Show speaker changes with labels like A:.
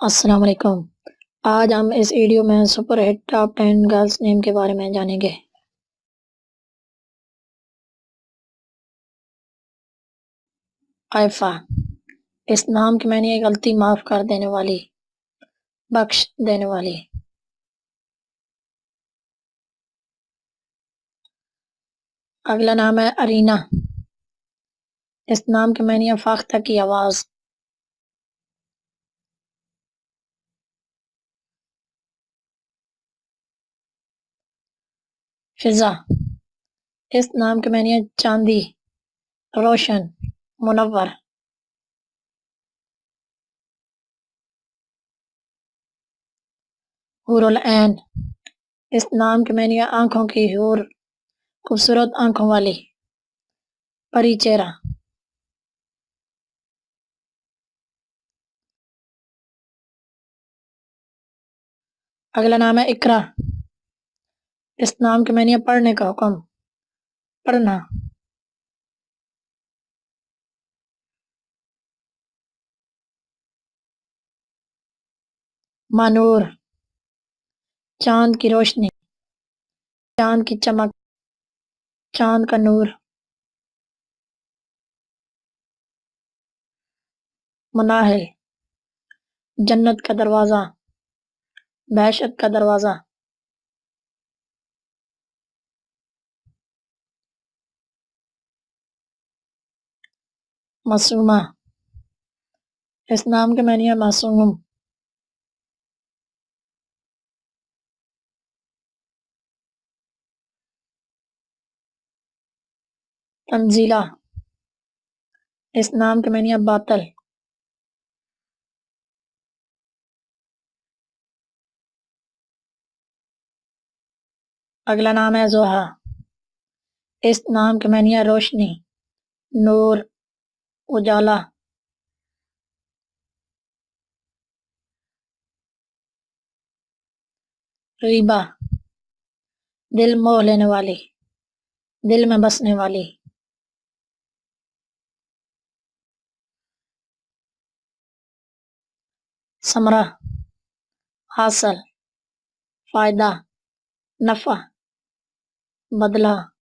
A: السلام علیکم۔ آج ہم اس ویڈیو میں سپر ہٹ ٹاپ 10 گرلز نیم کے بارے میں جانیں گے۔ عائفہ، اس نام کے معنی ہے غلطی معاف کر دینے والی، بخش دینے والی۔ اگلا نام ہے ارینا، اس نام کے معنی ہے فاختہ کی آواز۔ فضا، اس نام کے معنی ہے چاندی، روشن، منور۔ حور العین، اس نام کے معنی ہے آنکھوں کی حور، خوبصورت آنکھوں والی، پری چہرہ۔ اگلا نام ہے اقرا، اس نام کے معنی ہے پڑھنے کا حکم، پڑھنا۔ مانور، چاند کی روشنی، چاند کی چمک، چاند کا نور۔ مناہل، جنت کا دروازہ، بہشت کا دروازہ۔ معصومہ، اس نام کے معنی ہے معصوم۔ تنزیلا، اس نام کے معنی ہے باطل۔ اگلا نام ہے زوہا، اس نام کے معنی ہے روشنی، نور، اجالا۔ ریبا، دل موہ لینے والی، دل میں بسنے والی۔ ثمرہ، حاصل، فائدہ، نفع، بدلہ۔